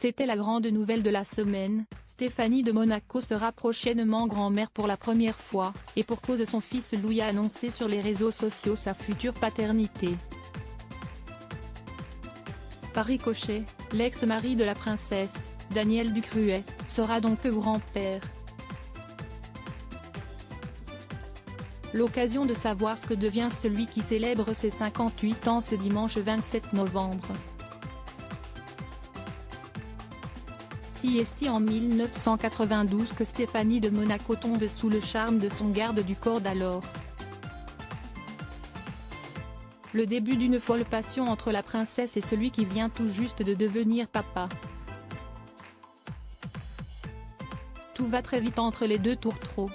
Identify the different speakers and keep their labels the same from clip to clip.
Speaker 1: C'était la grande nouvelle de la semaine. Stéphanie de Monaco sera prochainement grand-mère pour la première fois, et pour cause son fils Louis a annoncé sur les réseaux sociaux sa future paternité. Par ricochet, l'ex-mari de la princesse, Daniel Ducruet, sera donc grand-père. L'occasion de savoir ce que devient celui qui célèbre ses 58 ans ce dimanche 27 novembre. C'est en 1992 que Stéphanie de Monaco tombe sous le charme de son garde du corps d'alors. Le début d'une folle passion entre la princesse et celui qui vient tout juste de devenir papa. Tout va très vite entre les deux tourtereaux.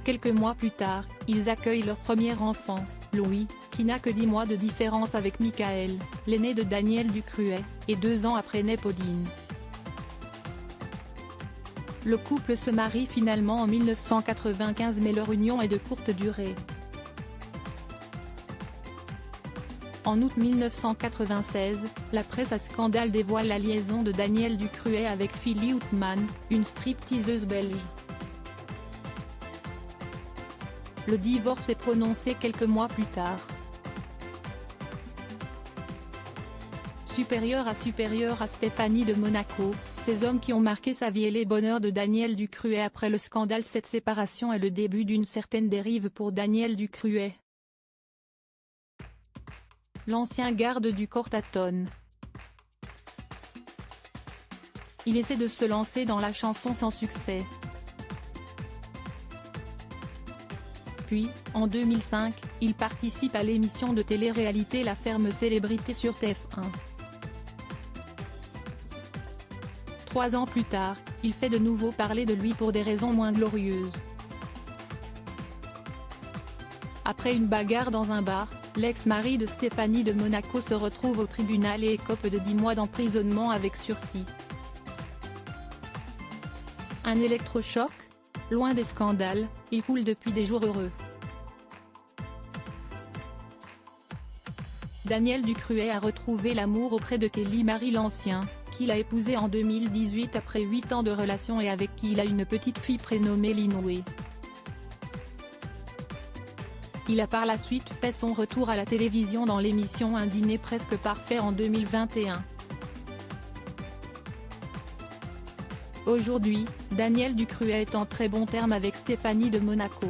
Speaker 1: Quelques mois plus tard, ils accueillent leur premier enfant, Louis, qui n'a que 10 mois de différence avec Michael, l'aîné de Daniel Ducruet, et 2 ans après naît Pauline. Le couple se marie finalement en 1995 mais leur union est de courte durée. En août 1996, la presse à scandale dévoile la liaison de Daniel Ducruet avec Philly Outman, une stripteaseuse belge. Le divorce est prononcé quelques mois plus tard. Supérieur à Stéphanie de Monaco, ces hommes qui ont marqué sa vie et les bonheurs de Daniel Ducruet après le scandale. Cette séparation est le début d'une certaine dérive pour Daniel Ducruet. L'ancien garde du corps tâtonne. Il essaie de se lancer dans la chanson sans succès. Puis, en 2005, il participe à l'émission de télé-réalité La Ferme Célébrité sur TF1. 3 ans plus tard, il fait de nouveau parler de lui pour des raisons moins glorieuses. Après une bagarre dans un bar, l'ex-mari de Stéphanie de Monaco se retrouve au tribunal et écope de 10 mois d'emprisonnement avec sursis. Un électrochoc ? Loin des scandales, il coule depuis des jours heureux. Daniel Ducruet a retrouvé l'amour auprès de Kelly Marie Lancien, qu'il a épousée en 2018 après 8 ans de relation et avec qui il a une petite fille prénommée Linoué. Il a par la suite fait son retour à la télévision dans l'émission Un dîner presque parfait en 2021. Aujourd'hui, Daniel Ducruet est en très bon terme avec Stéphanie de Monaco.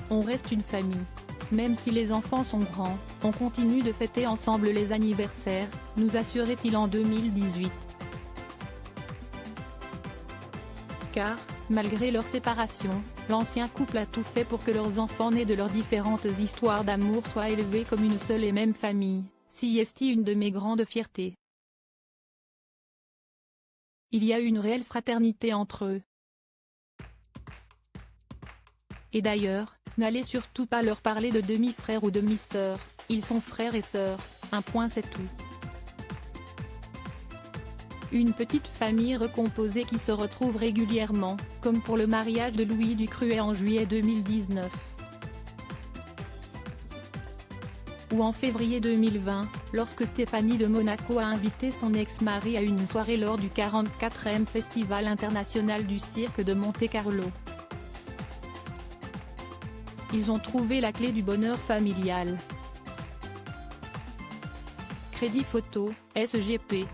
Speaker 1: On reste une famille. Même si les enfants sont grands, on continue de fêter ensemble les anniversaires, nous assurait-il en 2018. Car, malgré leur séparation, l'ancien couple a tout fait pour que leurs enfants nés de leurs différentes histoires d'amour soient élevés comme une seule et même famille. C'est une de mes grandes fiertés. Il y a une réelle fraternité entre eux. Et d'ailleurs, n'allez surtout pas leur parler de demi-frères ou demi-sœurs, ils sont frères et sœurs, un point c'est tout. Une petite famille recomposée qui se retrouve régulièrement, comme pour le mariage de Louis Ducruet en juillet 2019. Ou en février 2020, lorsque Stéphanie de Monaco a invité son ex-mari à une soirée lors du 44e Festival international du cirque de Monte-Carlo. Ils ont trouvé la clé du bonheur familial. Crédit photo, SGP.